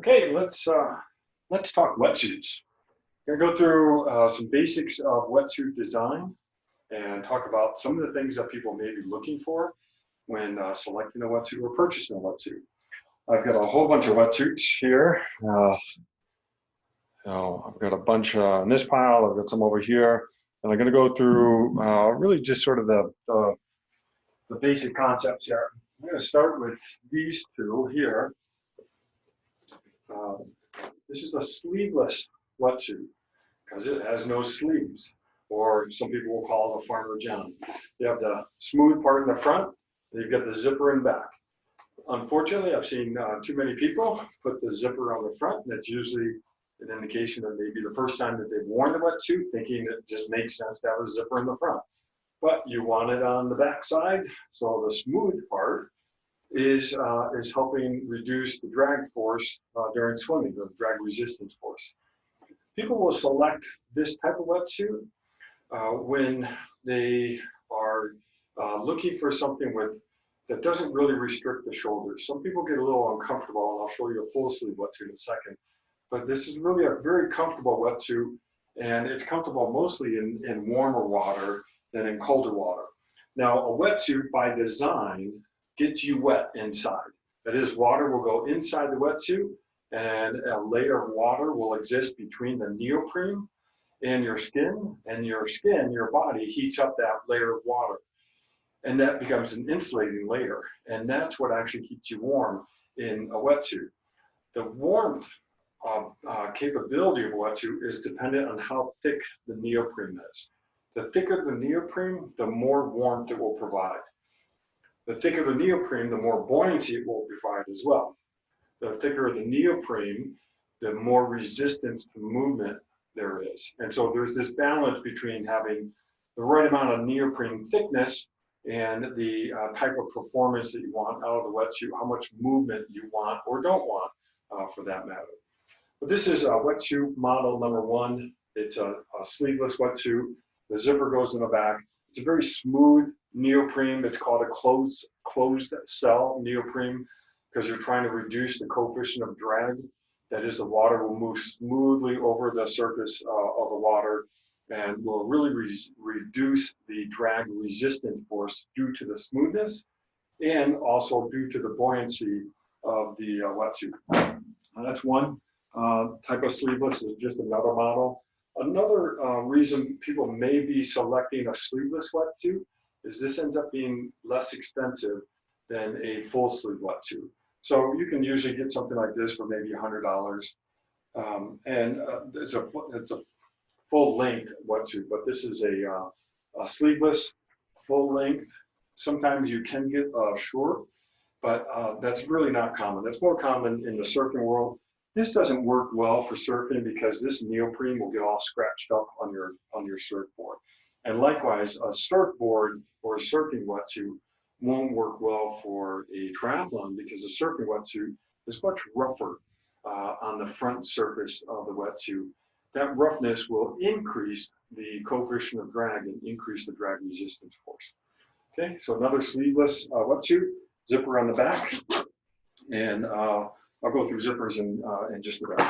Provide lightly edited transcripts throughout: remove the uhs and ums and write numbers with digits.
Okay, let's talk wetsuits. We're gonna go through some basics of wetsuit design and talk about some of the things that people may be looking for when selecting a wetsuit or purchasing a wetsuit. I've got a whole bunch of wetsuits here. I've got a bunch in this pile. I've got some over here, and I'm gonna go through really just sort of the basic concepts here. I'm gonna start with these two here. Uh, this is a sleeveless wetsuit, because it has no sleeves, or some people will call it a Farmer John. You have the smooth part in the front, and you've got the zipper in back. Unfortunately, I've seen too many people put the zipper on the front, and that's usually an indication that maybe the first time that they've worn the wetsuit, thinking it just makes sense to have a zipper in the front. But you want it on the back side, so the smooth part is helping reduce the drag force during swimming, the drag resistance force. People will select this type of wetsuit when they are looking for something that doesn't really restrict the shoulders. Some people get a little uncomfortable, and I'll show you a full sleeve wetsuit in a second. But this is really a very comfortable wetsuit, and it's comfortable mostly in warmer water than in colder water. Now, a wetsuit by design gets you wet inside. That is, water will go inside the wetsuit, and a layer of water will exist between the neoprene and your skin, your body heats up that layer of water. And that becomes an insulating layer. And that's what actually keeps you warm in a wetsuit. The warmth capability of a wetsuit is dependent on how thick the neoprene is. The thicker the neoprene, the more warmth it will provide. The thicker the neoprene, the more buoyancy it will provide as well. The thicker the neoprene, the more resistance to movement there is. And so there's this balance between having the right amount of neoprene thickness and the type of performance that you want out of the wetsuit, how much movement you want or don't want for that matter. But this is a wetsuit model number one. It's a sleeveless wetsuit. The zipper goes in the back. It's a very smooth neoprene. It's called a closed cell neoprene because you're trying to reduce the coefficient of drag. That is, the water will move smoothly over the surface of the water and will really reduce the drag resistance force due to the smoothness and also due to the buoyancy of the wetsuit. That's one type of sleeveless. Is just another model. Another reason people may be selecting a sleeveless wetsuit is this ends up being less expensive than a full sleeve wetsuit. So you can usually get something like this for maybe $100, and it's a full length wetsuit. But this is a sleeveless, full length. Sometimes you can get short, but that's really not common. That's more common in the surfing world. This doesn't work well for surfing because this neoprene will get all scratched up on your surfboard. And likewise, a surfboard or a surfing wetsuit won't work well for a triathlon because the surfing wetsuit is much rougher on the front surface of the wetsuit. That roughness will increase the coefficient of drag and increase the drag resistance force. Okay, so another sleeveless wetsuit, zipper on the back, and I'll go through zippers in just a bit.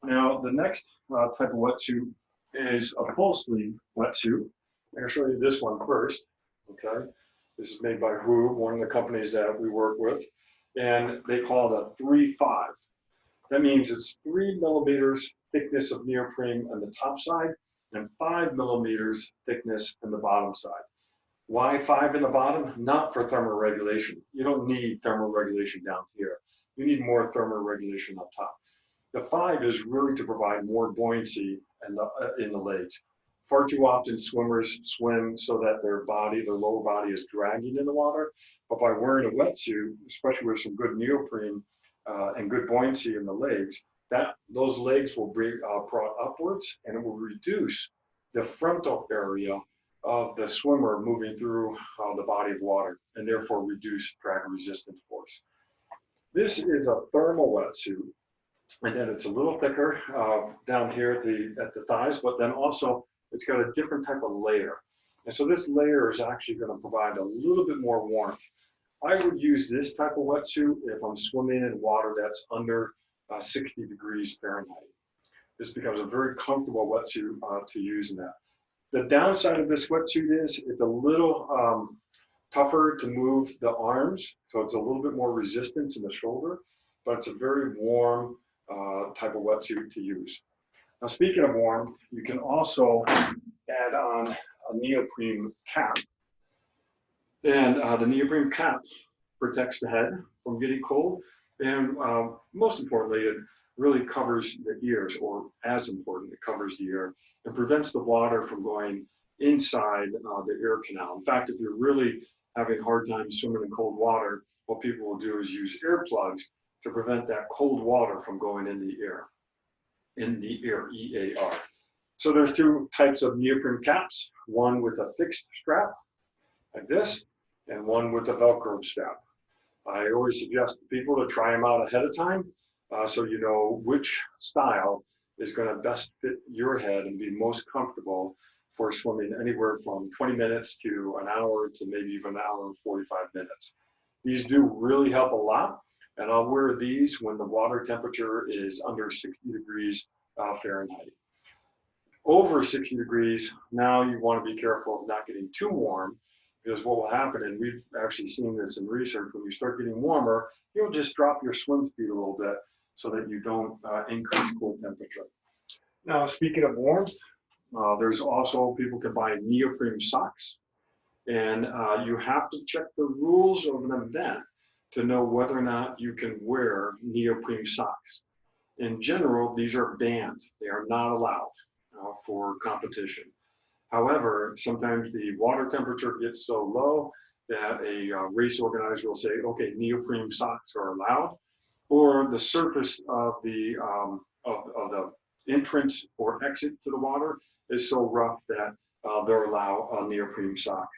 Now, the next type of wetsuit is a full sleeve wetsuit. I'm going to show you this one first. Okay, this is made by Who, one of the companies that we work with, and they call it a 3-5. That means it's 3 millimeters thickness of neoprene on the top side and 5 millimeters thickness on the bottom side. Why 5 in the bottom? Not for thermal regulation. You don't need thermal regulation down here. You need more thermal regulation up top. The 5 is really to provide more buoyancy in the legs. Far too often swimmers swim so that their lower body is dragging in the water. But by wearing a wetsuit, especially with some good neoprene and good buoyancy in the legs, those legs will be brought upwards, and it will reduce the frontal area of the swimmer moving through the body of water, and therefore reduce drag resistance force. This is a thermal wetsuit, and then it's a little thicker down here at the thighs, but then also it's got a different type of layer. And so this layer is actually going to provide a little bit more warmth. I would use this type of wetsuit if I'm swimming in water that's under 60 degrees Fahrenheit. This becomes a very comfortable wetsuit to use in that. The downside of this wetsuit is it's a little tougher to move the arms, so it's a little bit more resistance in the shoulder, but it's a very warm type of wetsuit to use. Now, speaking of warm, you can also add on a neoprene cap, and the neoprene cap protects the head from getting cold, and most importantly, it really covers the ears, or as important, it covers the ear and prevents the water from going inside the ear canal. In fact, if you're really having a hard time swimming in cold water, what people will do is use earplugs to prevent that cold water from going in the ear, E-A-R. So there's two types of neoprene caps, one with a fixed strap like this, and one with a Velcro strap. I always suggest people to try them out ahead of time so you know which style is going to best fit your head and be most comfortable for swimming anywhere from 20 minutes to an hour to maybe even an hour and 45 minutes. These do really help a lot, and I'll wear these when the water temperature is under 60 degrees Fahrenheit. Over 60 degrees, now you want to be careful of not getting too warm, because what will happen, and we've actually seen this in research, when you start getting warmer, you'll just drop your swim speed a little bit so that you don't increase core temperature. Now, speaking of warmth, there's also, people can buy neoprene socks, and you have to check the rules of an event to know whether or not you can wear neoprene socks. In general, these are banned. They are not allowed for competition. However, sometimes the water temperature gets so low that a race organizer will say, okay, neoprene socks are allowed, or the surface of the entrance or exit to the water is so rough that they'll allow a neoprene sock.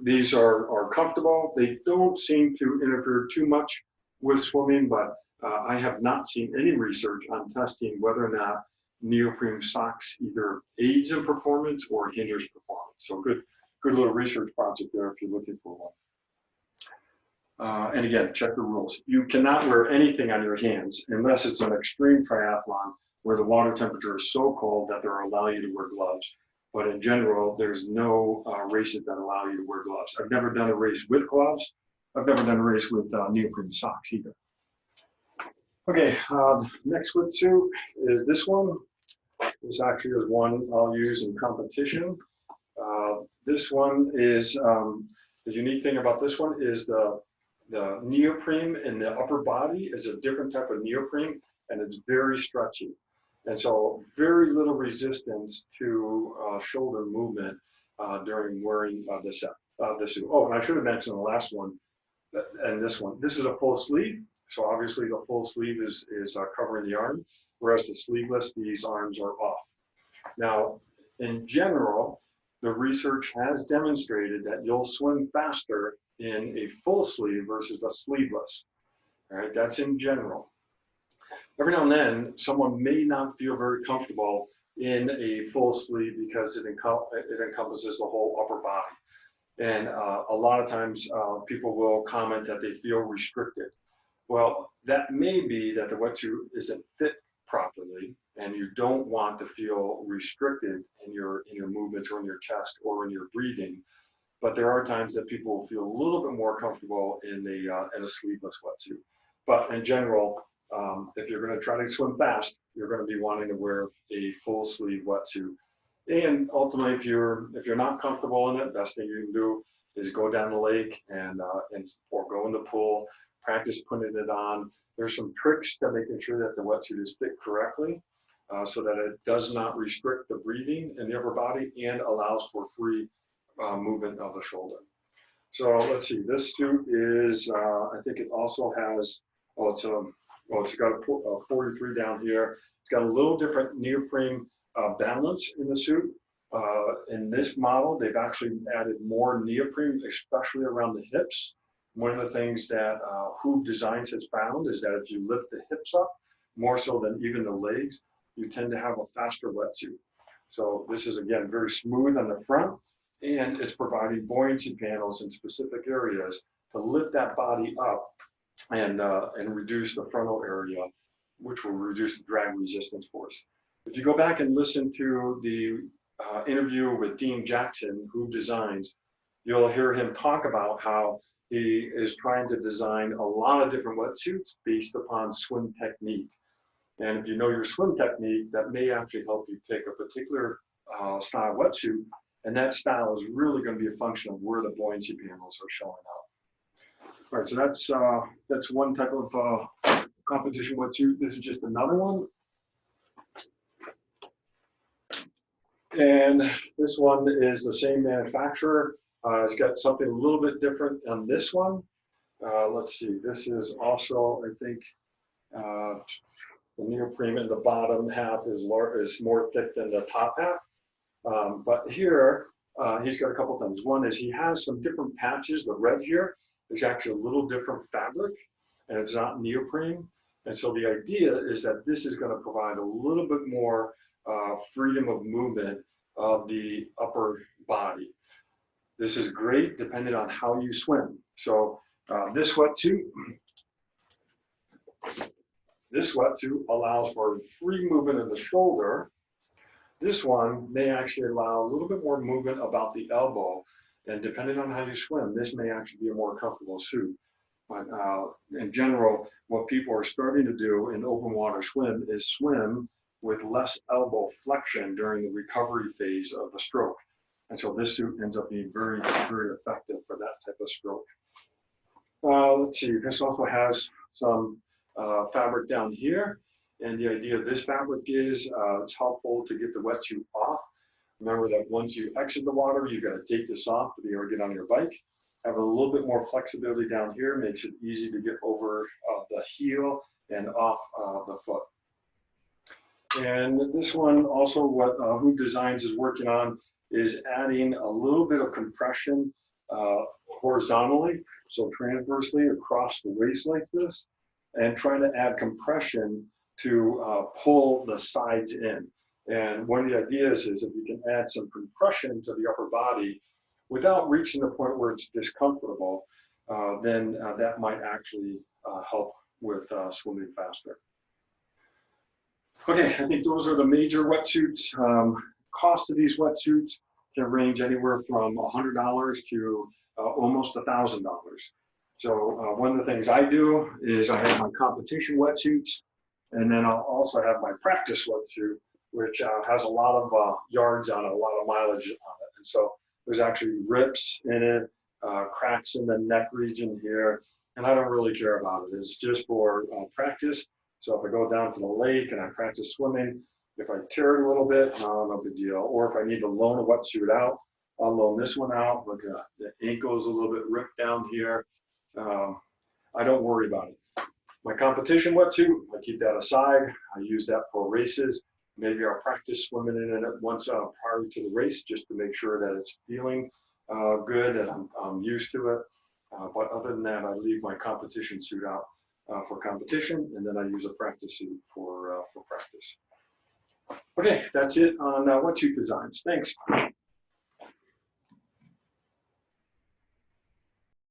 These are comfortable. They don't seem to interfere too much with swimming, but I have not seen any research on testing whether or not neoprene socks either aids in performance or hinders performance. So good little research project there if you're looking for one. And again, check the rules. You cannot wear anything on your hands unless it's an extreme triathlon where the water temperature is so cold that they'll allow you to wear gloves. But in general, there's no races that allow you to wear gloves. I've never done a race with gloves. I've never done a race with neoprene socks either. Okay, next wetsuit is this one. This actually is one I'll use in competition. This one is, the unique thing about this one is the neoprene in the upper body is a different type of neoprene, and it's very stretchy. And so very little resistance to shoulder movement during wearing this suit. Oh, and I should have mentioned the last one, and this one. This is a full sleeve. So obviously the full sleeve is covering the arm, whereas the sleeveless, these arms are off. Now, in general, the research has demonstrated that you'll swim faster in a full sleeve versus a sleeveless. All right, that's in general. Every now and then, someone may not feel very comfortable in a full sleeve because it encompasses the whole upper body. And a lot of times people will comment that they feel restricted. Well, that may be that the wetsuit isn't fit properly, and you don't want to feel restricted in your movements or in your chest or in your breathing. But there are times that people will feel a little bit more comfortable in a sleeveless wetsuit. But in general, if you're going to try to swim fast, you're going to be wanting to wear a full sleeve wetsuit. And ultimately, if you're not comfortable in it, best thing you can do is go down the lake or go in the pool, practice putting it on. There's some tricks to making sure that the wetsuit is fit correctly so that it does not restrict the breathing in the upper body and allows for free movement of the shoulder. So let's see, this suit is, I think it also has, it's got a 43 down here. It's got a little different neoprene balance in the suit. In this model, they've actually added more neoprene, especially around the hips. One of the things that Hoop Designs has found is that if you lift the hips up, more so than even the legs, you tend to have a faster wetsuit. So this is, again, very smooth on the front, and it's providing buoyancy panels in specific areas to lift that body up and reduce the frontal area, which will reduce the drag resistance force. If you go back and listen to the interview with Dean Jackson, who designs, you'll hear him talk about how he is trying to design a lot of different wetsuits based upon swim technique. And if you know your swim technique, that may actually help you pick a particular style wetsuit, and that style is really going to be a function of where the buoyancy panels are showing up. All right, so that's one type of competition wetsuit. This is just another one. And this one is the same manufacturer. It's got something a little bit different on this one. Let's see, this is also, I think, the neoprene in the bottom half is more thick than the top half. But here, he's got a couple things. One is he has some different patches. The red here is actually a little different fabric, and it's not neoprene. And so the idea is that this is going to provide a little bit more freedom of movement of the upper body. This is great depending on how you swim. So this wetsuit allows for free movement of the shoulder. This one may actually allow a little bit more movement about the elbow. And depending on how you swim, this may actually be a more comfortable suit. But in general, what people are starting to do in open water swim is swim with less elbow flexion during the recovery phase of the stroke. And so this suit ends up being very, very effective for that type of stroke. Let's see, this also has some fabric down here. And the idea of this fabric is it's helpful to get the wetsuit off. Remember that once you exit the water, you've got to take this off to be able to get on your bike. Have a little bit more flexibility down here makes it easy to get over the heel and off the foot. And this one also, what Who Designs is working on is adding a little bit of compression horizontally, so transversely across the waist like this, and trying to add compression to pull the sides in. And one of the ideas is if you can add some compression to the upper body without reaching the point where it's discomfortable, then that might actually help with swimming faster. Okay, I think those are the major wetsuits. Cost of these wetsuits can range anywhere from $100 to almost $1,000. So one of the things I do is I have my competition wetsuits, and then I'll also have my practice wetsuit, which has a lot of yards on it, a lot of mileage on it. And so there's actually rips in it, cracks in the neck region here, and I don't really care about it. It's just for practice. So if I go down to the lake and I practice swimming, if I tear it a little bit, no big deal. Or if I need to loan a wetsuit out, I'll loan this one out. Look, the ankle is a little bit ripped down here. I don't worry about it. My competition wetsuit, I keep that aside. I use that for races. Maybe I'll practice swimming in it once prior to the race, just to make sure that it's feeling good and I'm used to it. But other than that, I leave my competition suit out for competition, and then I use a practice suit for practice. Okay, that's it on wetsuit designs. Thanks.